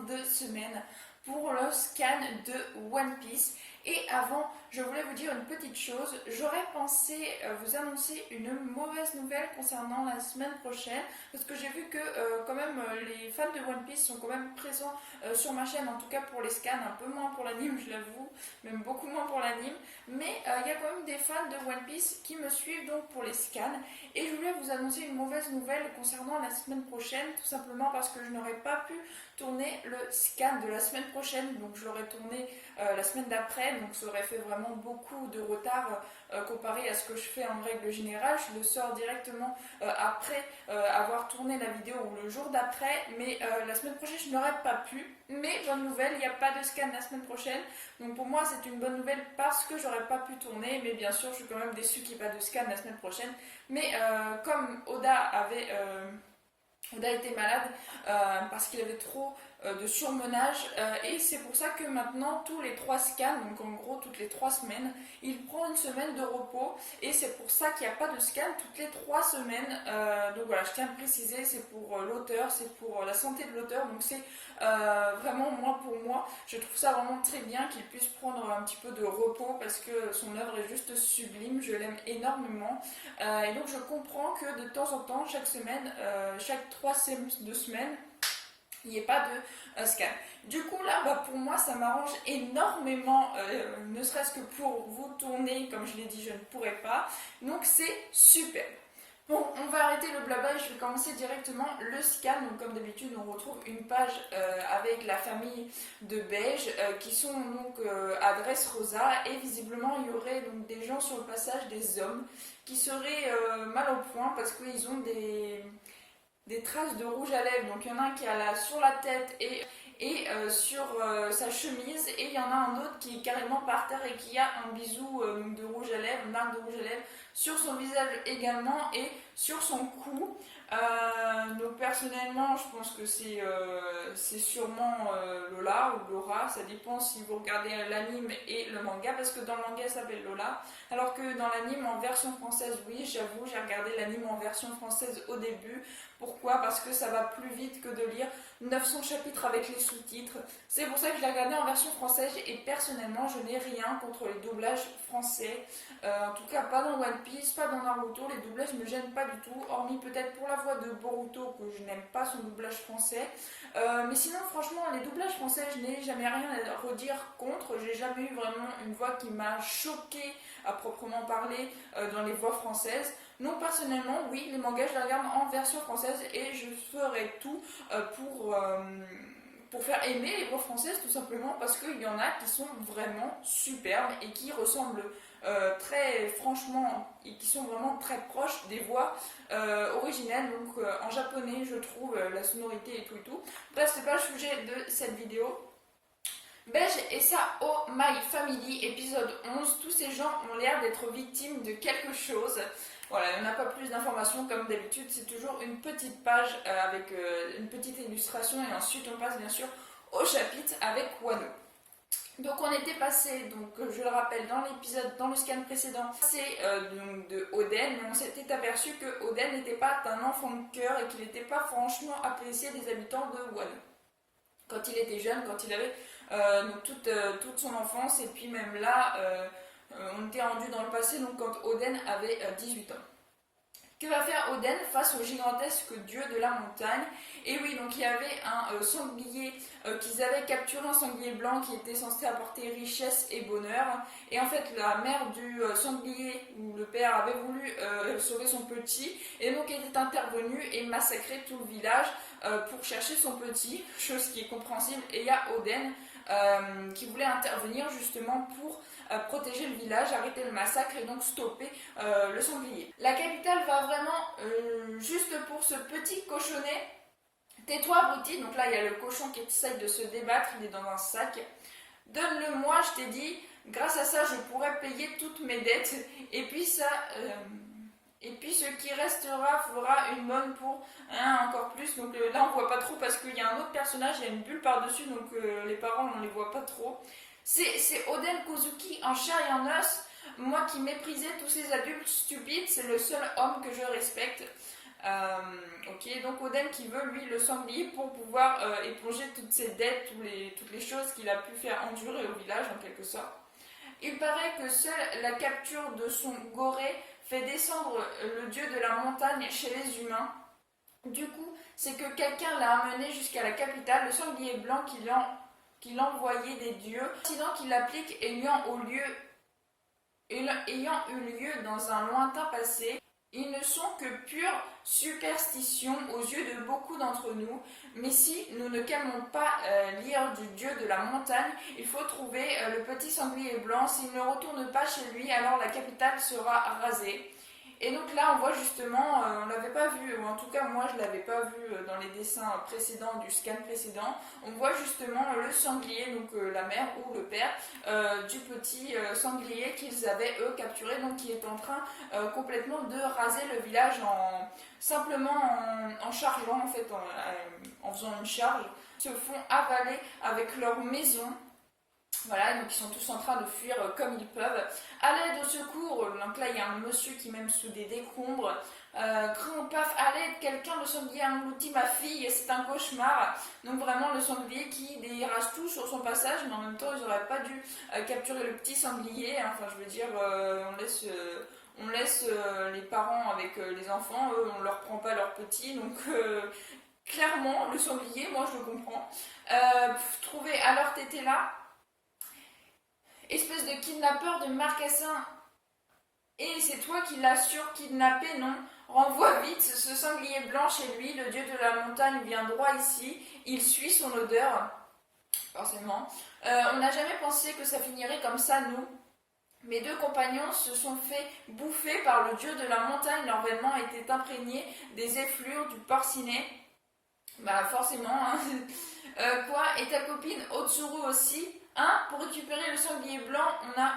de semaine pour le scan de One Piece. Et avant, je voulais vous dire une petite chose. J'aurais pensé vous annoncer une mauvaise nouvelle concernant la semaine prochaine, parce que j'ai vu que quand même les fans de One Piece sont quand même présents sur ma chaîne, en tout cas pour les scans, un peu moins pour l'anime, je l'avoue, même beaucoup moins pour l'anime. Mais il y a quand même des fans de One Piece qui me suivent donc pour les scans. Et je voulais vous annoncer une mauvaise nouvelle concernant la semaine prochaine, tout simplement parce que je n'aurais pas pu tourner le scan de la semaine prochaine, donc je l'aurais tourné la semaine d'après, donc ça aurait fait vraiment beaucoup de retard comparé à ce que je fais en règle générale. Je le sors directement après avoir tourné la vidéo ou le jour d'après, mais la semaine prochaine je n'aurais pas pu. Mais bonne nouvelle, il n'y a pas de scan la semaine prochaine, donc pour moi c'est une bonne nouvelle parce que j'aurais pas pu tourner, mais bien sûr je suis quand même déçue qu'il n'y ait pas de scan la semaine prochaine. Mais comme Oda était malade parce qu'il avait trop de surmenage et c'est pour ça que maintenant tous les 3 scans, donc en gros toutes les 3 semaines, il prend une semaine de repos et c'est pour ça qu'il n'y a pas de scan toutes les 3 semaines. Donc voilà, je tiens à préciser, c'est pour l'auteur, c'est pour la santé de l'auteur, donc c'est vraiment pour moi, je trouve ça vraiment très bien qu'il puisse prendre un petit peu de repos parce que son œuvre est juste sublime, je l'aime énormément et donc je comprends que de temps en temps, chaque semaine, chaque 3 semaines, il n'y ait pas de scan. Du coup là, pour moi ça m'arrange énormément, ne serait-ce que pour vous tourner, comme je l'ai dit je ne pourrais pas, donc c'est super. Bon, on va arrêter le blabla et je vais commencer directement le scan. Donc comme d'habitude, on retrouve une page avec la famille de Beige qui sont donc à Dressrosa et visiblement il y aurait donc des gens sur le passage, des hommes qui seraient mal au point parce qu'ils ont des traces de rouge à lèvres. Donc il y en a un qui a sur la tête et sur sa chemise, et il y en a un autre qui est carrément par terre et qui a un bisou de rouge à lèvres, une marque de rouge à lèvres sur son visage également et sur son cou. Donc personnellement je pense que c'est sûrement Lola ou Laura, ça dépend si vous regardez l'anime et le manga, parce que dans le manga ça s'appelle Lola, alors que dans l'anime en version française, oui j'avoue j'ai regardé l'anime en version française au début. Pourquoi? Parce que ça va plus vite que de lire 900 chapitres avec les sous-titres. C'est pour ça que je l'ai regardé en version française et personnellement je n'ai rien contre les doublages français. En tout cas pas dans One Piece, pas dans Naruto, les doublages ne me gênent pas du tout, hormis peut-être pour la voix de Boruto que je n'aime pas son doublage français. Mais sinon franchement les doublages français je n'ai jamais rien à redire contre, j'ai jamais eu vraiment une voix qui m'a choquée à proprement parler dans les voix françaises. Non, personnellement, oui, les mangas, je les regarde en version française et je ferai tout pour faire aimer les voix françaises, tout simplement parce qu'il y en a qui sont vraiment superbes et qui ressemblent très franchement et qui sont vraiment très proches des voix originales. Donc en japonais, je trouve la sonorité et tout et tout. Bref, c'est pas le sujet de cette vidéo. Beige et sa Oh My Family, épisode 11. Tous ces gens ont l'air d'être victimes de quelque chose. Voilà, on n'a pas plus d'informations comme d'habitude, c'est toujours une petite page avec une petite illustration et ensuite on passe bien sûr au chapitre avec Wano. Donc on était passé, donc je le rappelle dans l'épisode, dans le scan précédent, c'est de Oden, mais on s'était aperçu que Oden n'était pas un enfant de cœur et qu'il n'était pas franchement apprécié des habitants de Wano. Quand il était jeune, quand il avait donc toute son enfance, et puis même là, on était rendu dans le passé, donc quand Oden avait 18 ans. Que va faire Oden face au gigantesque dieu de la montagne? Et oui, donc il y avait un sanglier qu'ils avaient capturé, un sanglier blanc qui était censé apporter richesse et bonheur. Et en fait, la mère du sanglier, ou le père, avait voulu sauver son petit, et donc elle est intervenue et massacré tout le village pour chercher son petit, chose qui est compréhensible. Et il y a Oden qui voulait intervenir justement pour protéger le village, arrêter le massacre et donc stopper le sanglier. La capitale va vraiment juste pour ce petit cochonnet. Tais-toi, Bruti. Donc là, il y a le cochon qui essaye de se débattre, il est dans un sac. Donne-le-moi, je t'ai dit. Grâce à ça, je pourrai payer toutes mes dettes. Et puis ça... Et puis ce qui restera fera une bonne pour encore plus. Donc là on voit pas trop parce qu'il y a un autre personnage, il y a une bulle par-dessus, donc les parents on les voit pas trop. C'est Oden Kozuki en chair et en os. Moi qui méprisais tous ces adultes stupides, c'est le seul homme que je respecte. Ok, donc Oden qui veut lui le sanglier pour pouvoir éponger toutes ses dettes, toutes les choses qu'il a pu faire endurer au village en quelque sorte. Il paraît que seule la capture de son goré fait descendre le dieu de la montagne chez les humains. Du coup, c'est que quelqu'un l'a amené jusqu'à la capitale, le sanglier blanc qui l'envoyait des dieux, incident qu'il applique ayant eu lieu dans un lointain passé. Ils ne sont que pure superstition aux yeux de beaucoup d'entre nous, mais si nous ne calmons pas l'ire du dieu de la montagne, il faut trouver le petit sanglier blanc. S'il ne retourne pas chez lui, alors la capitale sera rasée. Et donc là, on voit justement, on ne l'avait pas vu, ou en tout cas moi je ne l'avais pas vu dans les dessins précédents du scan précédent, on voit justement le sanglier, donc la mère ou le père du petit sanglier qu'ils avaient eux capturé, donc qui est en train complètement de raser le village simplement en chargeant, en fait, en faisant une charge, se font avaler avec leur maison. Voilà, donc ils sont tous en train de fuir comme ils peuvent. À l'aide, au secours, donc là il y a un monsieur qui est même sous des décombres. Grand paf, à l'aide, quelqu'un, le sanglier a englouti ma fille, c'est un cauchemar. Donc vraiment le sanglier qui dérasse tout sur son passage, mais en même temps ils n'auraient pas dû capturer le petit sanglier. Enfin je veux dire, on laisse les parents avec les enfants, eux on leur prend pas leurs petits, donc clairement le sanglier, moi je le comprends. Trouver alors t'étais là. Espèce de kidnappeur de marcassin. Et c'est toi qui l'as surkidnappé, non? Renvoie vite ce sanglier blanc chez lui, le dieu de la montagne vient droit ici, il suit son odeur, forcément. On n'a jamais pensé que ça finirait comme ça, nous. Mes deux compagnons se sont fait bouffer par le dieu de la montagne, leur vêtement était imprégné des effluves du porcinet. Bah forcément, hein. Quoi? Et ta copine Otsuru aussi? Hein? Pour récupérer le sanglier blanc, on a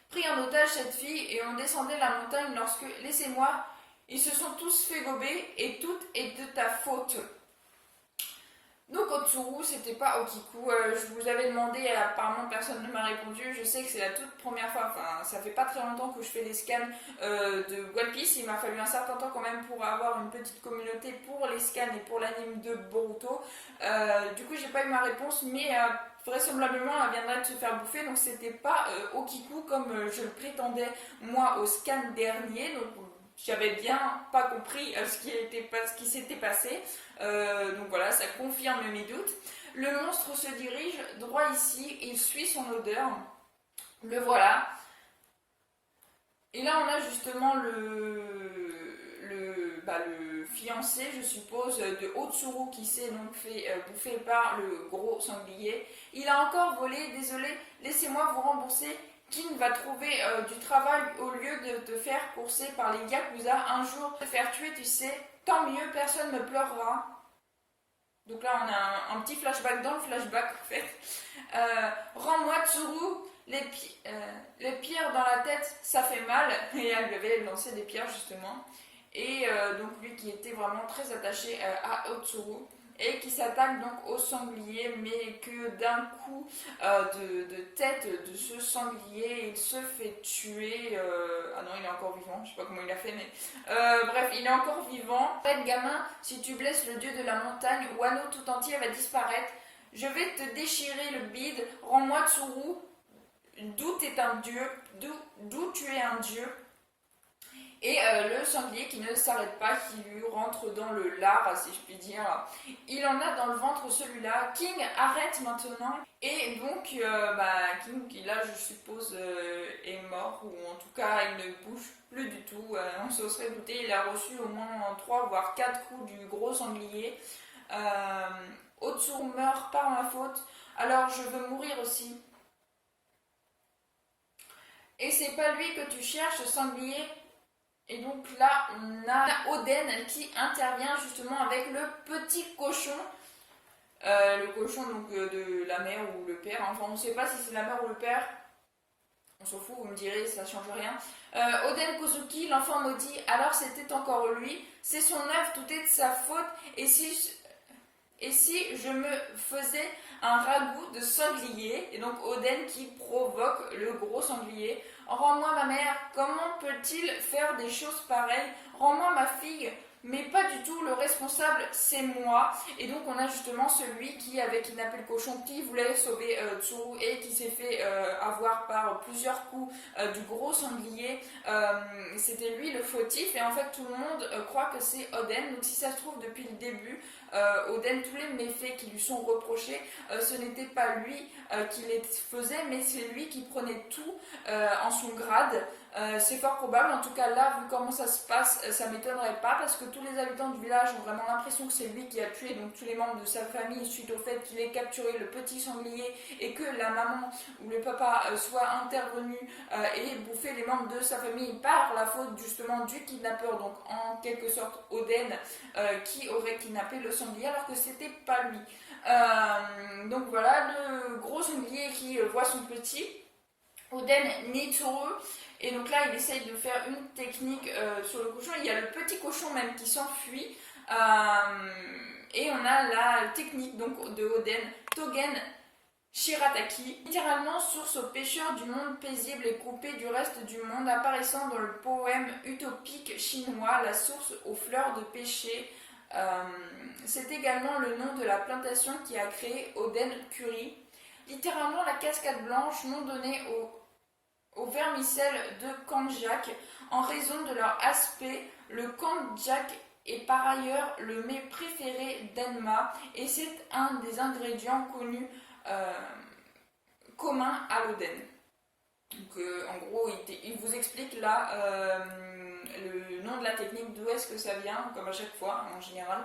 pris en otage cette fille et on descendait la montagne lorsque, laissez-moi, ils se sont tous fait gober et tout est de ta faute. Donc Otsuru, c'était pas Okiku. Je vous avais demandé, apparemment personne ne m'a répondu. Je sais que c'est la toute première fois, enfin ça fait pas très longtemps que je fais des scans de One Piece. Il m'a fallu un certain temps quand même pour avoir une petite communauté pour les scans et pour l'anime de Boruto. Du coup j'ai pas eu ma réponse, mais vraisemblablement elle viendrait de se faire bouffer. Donc c'était pas Okiku comme je le prétendais moi au scan dernier. Donc j'avais bien pas compris ce qui s'était passé. Donc voilà, ça confirme mes doutes. Le monstre se dirige droit ici, il suit son odeur. Le voilà. Et là, on a justement le fiancé, je suppose, de Otsuru qui s'est donc fait bouffer par le gros sanglier. Il a encore volé, désolé, laissez-moi vous rembourser. King va trouver du travail au lieu de te faire courser par les Yakuza. Un jour, te faire tuer, tu sais, tant mieux, personne ne pleurera. Donc là, on a un petit flashback dans le flashback, en fait. Rends-moi Tsuru, les pierres dans la tête, ça fait mal. Et elle lui avait lancé des pierres, justement. Et donc lui qui était vraiment très attaché à Otsuru. Et qui s'attaque donc au sanglier, mais que d'un coup de tête de ce sanglier, il se fait tuer. Ah non, il est encore vivant, je sais pas comment il a fait, mais bref, il est encore vivant. En fait, gamin, si tu blesses le dieu de la montagne, Wano tout entier va disparaître. Je vais te déchirer le bide, rends-moi Tsuru, d'où tu es un dieu, d'où tu es un dieu. Et le sanglier qui ne s'arrête pas, qui lui rentre dans le lard, si je puis dire. Il en a dans le ventre celui-là. King arrête maintenant. Et donc, King, qui là, je suppose, est mort. Ou en tout cas, il ne bouge plus du tout. On se serait douté. Il a reçu au moins 3 voire 4 coups du gros sanglier. Otsuru meurt par ma faute. Alors, je veux mourir aussi. Et c'est pas lui que tu cherches, sanglier. Et donc là, on a Oden qui intervient justement avec le petit cochon. Le cochon donc de la mère ou le père. Enfin, on ne sait pas si c'est la mère ou le père. On s'en fout, vous me direz, ça change rien. Oden Kozuki, l'enfant maudit. Alors c'était encore lui. C'est son œuvre, tout est de sa faute. Et si Et si je me faisais un ragoût de sanglier, et donc Oden qui provoque le gros sanglier. Rends-moi ma mère, comment peut-il faire des choses pareilles? Rends-moi ma fille, mais pas du tout, le responsable c'est moi. Et donc on a justement celui qui avait kidnappé le cochon, qui voulait sauver Tsuru et qui s'est fait avoir par plusieurs coups du gros sanglier. C'était lui le fautif et en fait tout le monde croit que c'est Oden. Donc si ça se trouve depuis le début, Oden, tous les méfaits qui lui sont reprochés, ce n'était pas lui qui les faisait, mais c'est lui qui prenait tout en son grade. C'est fort probable, en tout cas là, vu comment ça se passe, ça m'étonnerait pas parce que tous les habitants du village ont vraiment l'impression que c'est lui qui a tué donc tous les membres de sa famille suite au fait qu'il ait capturé le petit sanglier et que la maman ou le papa soit intervenu et bouffé les membres de sa famille par la faute justement du kidnappeur, donc en quelque sorte Oden qui aurait kidnappé le sanglier alors que c'était pas lui. Donc voilà, le gros sanglier qui voit son petit, Oden Nitsuru, et donc là il essaye de faire une technique sur le cochon. Il y a le petit cochon même qui s'enfuit, et on a la technique donc de Oden Togen Shirataki, littéralement source aux pêcheurs du monde paisible et coupé du reste du monde, apparaissant dans le poème utopique chinois, la source aux fleurs de pêcher. C'est également le nom de la plantation qui a créé Oden Curry. Littéralement la cascade blanche, nom donné aux vermicelles de Kanjak en raison de leur aspect. Le Kanjak est par ailleurs le mets préféré d'Enma et c'est un des ingrédients connus communs à l'Oden. Donc, en gros, il vous explique là le nom de la technique, d'où est-ce que ça vient, comme à chaque fois en général.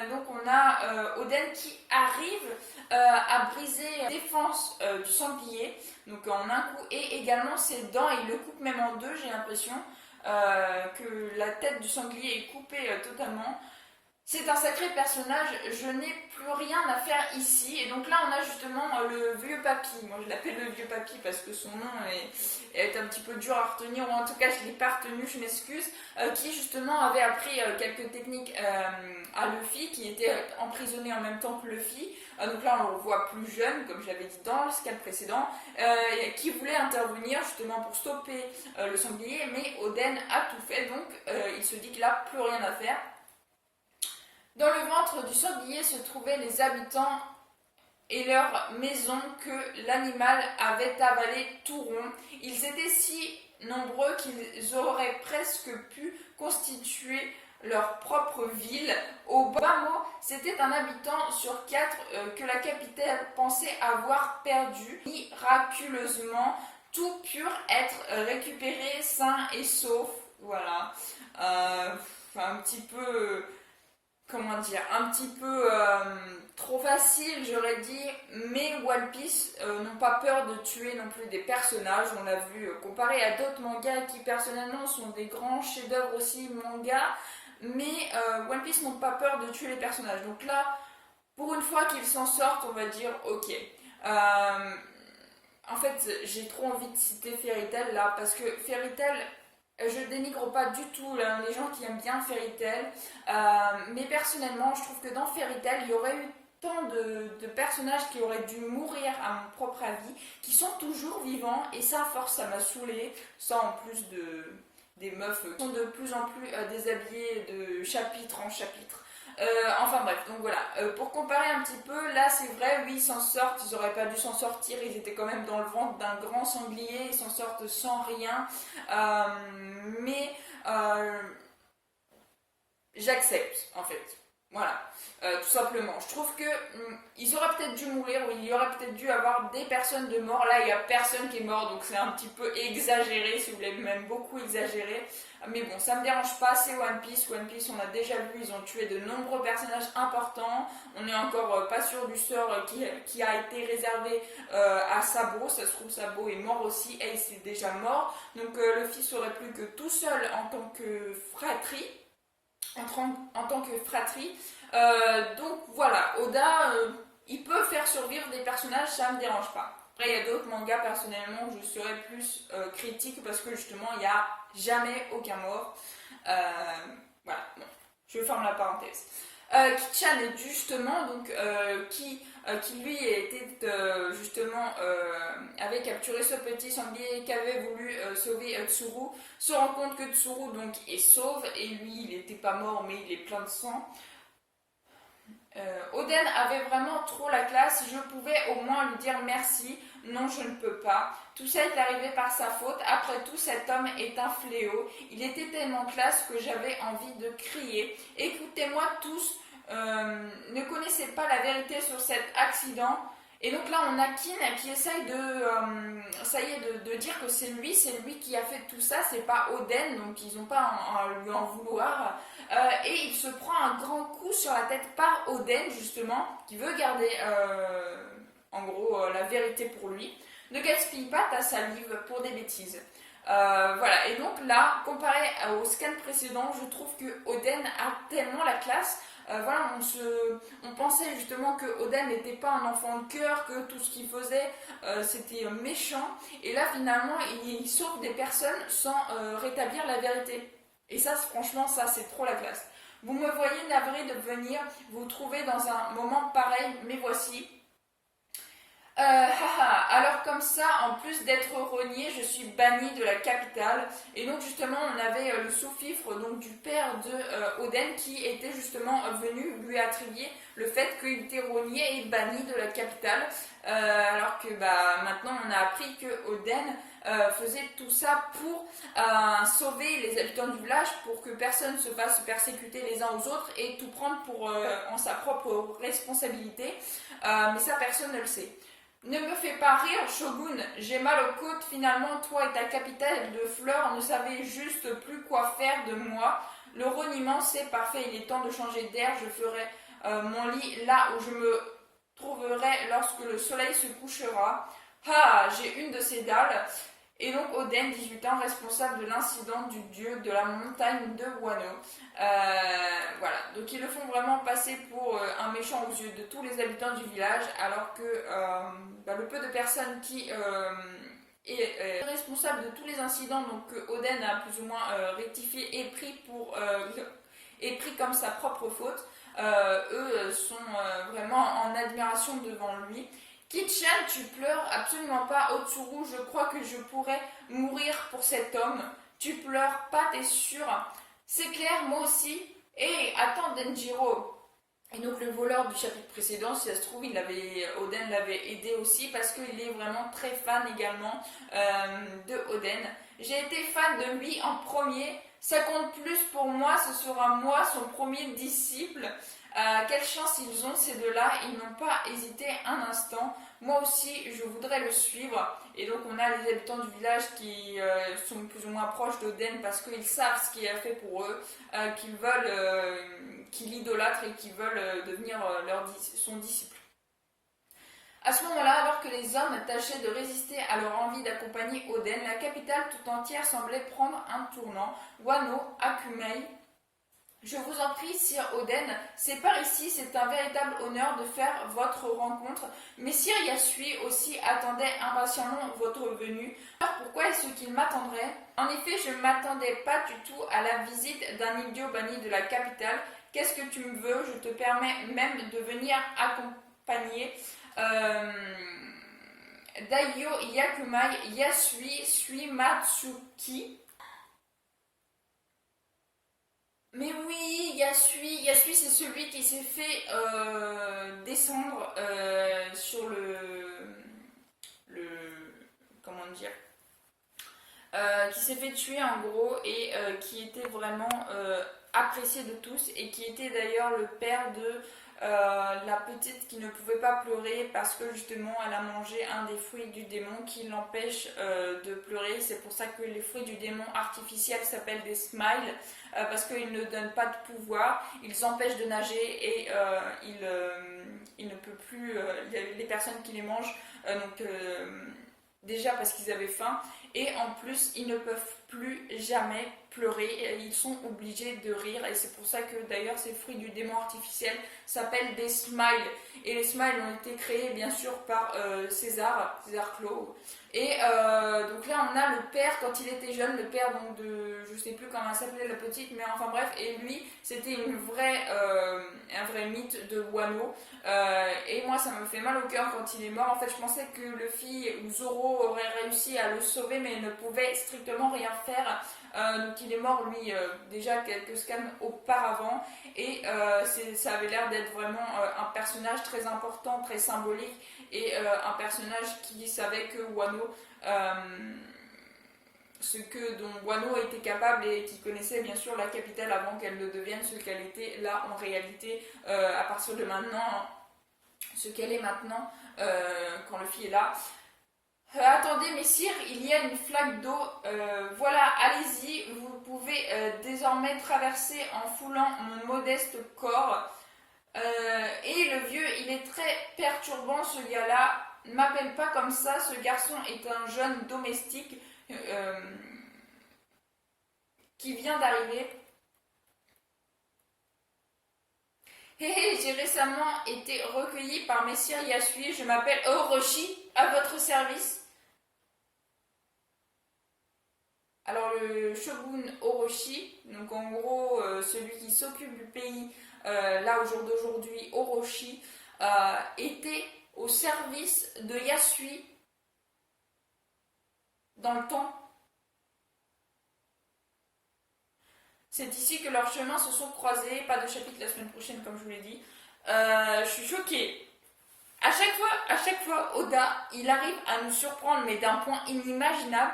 Donc on a Oden qui arrive à briser la défense du sanglier, donc en un coup, et également ses dents, il le coupe même en deux, j'ai l'impression que la tête du sanglier est coupée totalement. C'est un sacré personnage, je n'ai plus rien à faire ici. Et donc là, on a justement le vieux papy. Moi, je l'appelle le vieux papy parce que son nom est un petit peu dur à retenir, ou en tout cas, je ne l'ai pas retenu, je m'excuse. Qui justement avait appris quelques techniques à Luffy, qui était emprisonné en même temps que Luffy. Donc là, on le voit plus jeune, comme j'avais dit dans le scan précédent, qui voulait intervenir justement pour stopper le sanglier. Mais Oden a tout fait, donc il se dit qu'il n'a plus rien à faire. Dans le ventre du sanglier se trouvaient les habitants et leurs maisons que l'animal avait avalé tout rond. Ils étaient si nombreux qu'ils auraient presque pu constituer leur propre ville. Au bas mot, c'était un habitant sur 4 que la capitale pensait avoir perdu. Miraculeusement, tout purent être récupérés sains et saufs. Voilà. Un petit peu... comment dire, un petit peu trop facile, j'aurais dit, mais One Piece n'ont pas peur de tuer non plus des personnages. On l'a vu comparé à d'autres mangas qui personnellement sont des grands chefs-d'œuvre aussi mangas, mais One Piece n'ont pas peur de tuer les personnages. Donc là, pour une fois qu'ils s'en sortent, on va dire ok. En fait, j'ai trop envie de citer Fairy Tail là, parce que Fairy Tail, je dénigre pas du tout les gens qui aiment bien Fairy Tail, mais personnellement, je trouve que dans Fairy Tail, il y aurait eu tant de personnages qui auraient dû mourir à mon propre avis, qui sont toujours vivants, et ça, à force, ça m'a saoulée. Ça, en plus des meufs qui sont de plus en plus déshabillées de chapitre en chapitre. Enfin bref, donc voilà, pour comparer un petit peu, là c'est vrai, oui, ils s'en sortent, ils auraient pas dû s'en sortir, ils étaient quand même dans le ventre d'un grand sanglier, ils s'en sortent sans rien, mais j'accepte en fait, voilà, tout simplement. Je trouve que ils auraient peut-être dû mourir, ou il y aurait peut-être dû avoir des personnes de mort. Là il n'y a personne qui est mort, donc c'est un petit peu exagéré, si vous voulez, même beaucoup exagéré. Mais bon, ça me dérange pas, c'est One Piece. One Piece, on a déjà vu, ils ont tué de nombreux personnages importants. On n'est encore pas sûr du sort qui a été réservé à Sabo. Ça se trouve, Sabo est mort aussi, Ace est déjà mort. Donc le fils serait plus que tout seul en tant que fratrie. En tant que fratrie. Donc voilà, Oda, il peut faire survivre des personnages, ça me dérange pas. Après, il y a d'autres mangas, personnellement, où je serais plus critique parce que justement, il n'y a jamais aucun mort. Voilà, bon, je ferme la parenthèse. Kichan est justement donc qui lui était justement avait capturé ce petit sanglier qui avait voulu sauver Tsuru, se rend compte que Tsuru donc est sauve et lui il n'était pas mort mais il est plein de sang. Oden avait vraiment trop la classe, je pouvais au moins lui dire merci, non je ne peux pas. Tout ça est arrivé par sa faute, après tout cet homme est un fléau, il était tellement classe que j'avais envie de crier. Écoutez-moi tous, ne connaissez pas la vérité sur cet accident. Et donc là on a Kin qui essaye ça y est, de dire que c'est lui qui a fait tout ça, c'est pas Oden, donc ils n'ont pas à lui en vouloir. Et il se prend un grand coup sur la tête par Oden, justement, qui veut garder en gros la vérité pour lui. Ne gaspille pas ta salive pour des bêtises. Voilà, et donc là, comparé au scan précédent, je trouve que Oden a tellement la classe. Voilà, on pensait justement que Oden n'était pas un enfant de cœur, que tout ce qu'il faisait c'était méchant. Et là, finalement, il sauve des personnes sans rétablir la vérité. Et ça, franchement, ça, c'est trop la classe. Vous me voyez navré de venir vous trouver dans un moment pareil, mais voici. Alors comme ça, en plus d'être renié, je suis banni de la capitale. Et donc justement, on avait le sous-fifre donc du père de Oden qui était justement venu lui attribuer le fait qu'il était renié et banni de la capitale. Alors que maintenant, on a appris que Oden faisait tout ça pour sauver les habitants du village, pour que personne ne se fasse persécuter les uns aux autres et tout prendre en sa propre responsabilité. Mais ça, personne ne le sait. Ne me fais pas rire, Shogun, j'ai mal aux côtes, finalement toi et ta capitaine de fleurs ne savez juste plus quoi faire de moi. Le reniement c'est parfait, il est temps de changer d'air, je ferai mon lit là où je me trouverai lorsque le soleil se couchera. Ah, j'ai une de ces dalles. Et donc Oden, 18 ans, responsable de l'incident du dieu de la montagne de Wano. Voilà, donc ils le font vraiment passer pour un méchant aux yeux de tous les habitants du village, alors que le peu de personnes qui est responsable de tous les incidents, donc que Oden a plus ou moins rectifié et pris comme sa propre faute, eux sont vraiment en admiration devant lui. Kichan, tu pleures absolument pas. Otsuru, je crois que je pourrais mourir pour cet homme. Tu pleures pas, t'es sûr? C'est clair, moi aussi. Et attends, Denjiro. Et donc le voleur du chapitre précédent, si ça se trouve, Oden l'avait aidé aussi parce qu'il est vraiment très fan également de Oden. J'ai été fan de lui en premier. Ça compte plus pour moi, ce sera moi, son premier disciple. Quelle chance ils ont ces deux-là, ils n'ont pas hésité un instant. Moi aussi, je voudrais le suivre. Et donc on a les habitants du village qui sont plus ou moins proches d'Oden parce qu'ils savent ce qu'il a fait pour eux, qu'ils l'idolâtrent et qu'ils veulent devenir son disciple. À ce moment-là, alors que les hommes tâchaient de résister à leur envie d'accompagner Oden, la capitale tout entière semblait prendre un tournant. Wano, Akumei, je vous en prie, Sir Oden, c'est par ici, c'est un véritable honneur de faire votre rencontre. Mais Sir Yasui aussi attendait impatiemment votre venue. Alors pourquoi est-ce qu'il m'attendrait? En effet, je ne m'attendais pas du tout à la visite d'un idiot banni de la capitale. Qu'est-ce que tu me veux? Je te permets même de venir accompagner Daiyo Yakumai Yasui Suimatsuki. Mais oui, Yasui c'est celui qui s'est fait descendre sur comment dire, qui s'est fait tuer en gros et qui était vraiment apprécié de tous et qui était d'ailleurs le père de la petite qui ne pouvait pas pleurer parce que justement elle a mangé un des fruits du démon qui l'empêche de pleurer. C'est pour ça que les fruits du démon artificiels s'appellent des smiles parce qu'ils ne donnent pas de pouvoir, ils empêchent de nager et ils ne peuvent plus, les personnes qui les mangent, déjà parce qu'ils avaient faim et en plus ils ne peuvent plus jamais pleurer, ils sont obligés de rire et c'est pour ça que d'ailleurs ces fruits du démon artificiel s'appellent des smiles et les smiles ont été créés bien sûr par César Claude et donc là on a le père quand il était jeune, le père donc de je sais plus comment elle s'appelait la petite mais enfin bref et lui c'était un vrai mythe de Wano et moi ça me fait mal au cœur quand il est mort. En fait je pensais que Luffy ou Zoro aurait réussi à le sauver mais il ne pouvait strictement rien faire. Donc il est mort lui déjà quelques scans auparavant et ça avait l'air d'être vraiment un personnage très important, très symbolique et un personnage qui savait que Wano ce que dont Wano était capable et qui connaissait bien sûr la capitale avant qu'elle ne devienne ce qu'elle était là en réalité à partir de maintenant, ce qu'elle est maintenant quand Luffy est là. Attendez messire, il y a une flaque d'eau, voilà, allez-y, vous pouvez désormais traverser en foulant mon modeste corps. Et le vieux, il est très perturbant ce gars-là, ne m'appelle pas comme ça, ce garçon est un jeune domestique qui vient d'arriver. J'ai récemment été recueilli par messire Yasui, je m'appelle Orochi, à votre service. Alors le shogun Orochi, donc en gros celui qui s'occupe du pays là au jour d'aujourd'hui, Orochi, était au service de Yasui dans le temps. C'est ici que leurs chemins se sont croisés, pas de chapitre la semaine prochaine comme je vous l'ai dit. Je suis choquée. À chaque fois, Oda, il arrive à nous surprendre, mais d'un point inimaginable.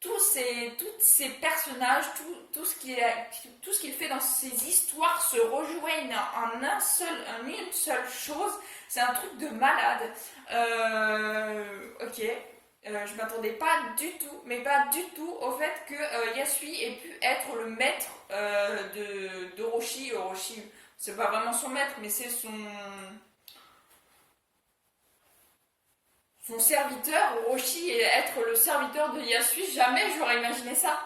Tous ces personnages, tout ce qu'il fait dans ses histoires se rejoignent en une seule chose. C'est un truc de malade. Ok. Je m'attendais pas du tout, mais pas du tout, au fait que Yasui ait pu être le maître d'Orochi. Orochi, c'est pas vraiment son maître, mais c'est son serviteur, Orochi, et être le serviteur de Yasui, jamais j'aurais imaginé ça.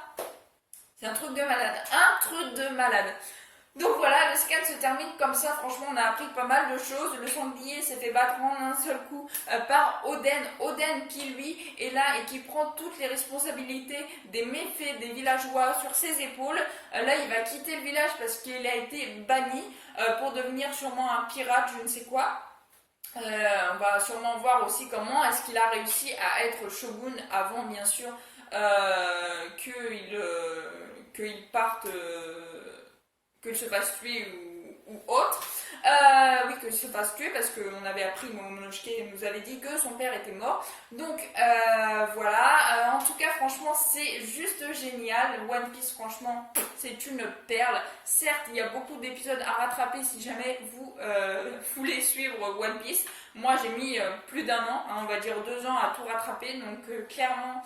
C'est un truc de malade. Un truc de malade. Donc voilà, le scan se termine comme ça. Franchement, on a appris pas mal de choses. Le sanglier s'est fait battre en un seul coup par Oden. Oden qui, lui, est là et qui prend toutes les responsabilités des méfaits des villageois sur ses épaules. Là, il va quitter le village parce qu'il a été banni pour devenir sûrement un pirate, je ne sais quoi. On va sûrement voir aussi comment est-ce qu'il a réussi à être shogun avant bien sûr qu'il parte, qu'il se fasse tuer ou autre. Oui, qu'il se fasse tuer parce qu'on avait appris, Momonosuke nous avait dit que son père était mort. Donc voilà, en tout cas franchement c'est juste génial. One Piece franchement c'est une perle. Certes il y a beaucoup d'épisodes à rattraper si jamais vous voulez suivre One Piece. Moi j'ai mis plus d'un an, hein, on va dire 2 ans à tout rattraper, donc clairement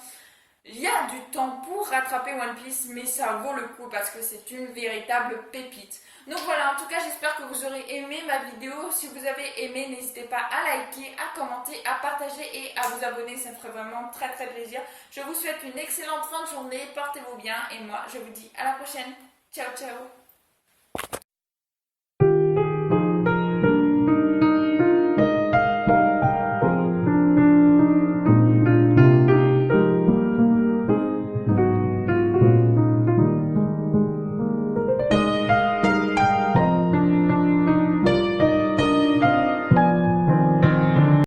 il y a du temps pour rattraper One Piece, mais ça vaut le coup parce que c'est une véritable pépite. Donc voilà, en tout cas j'espère que vous aurez aimé ma vidéo. Si vous avez aimé, n'hésitez pas à liker, à commenter, à partager et à vous abonner, ça me ferait vraiment très très plaisir. Je vous souhaite une excellente fin de journée, portez-vous bien et moi je vous dis à la prochaine. Ciao ciao.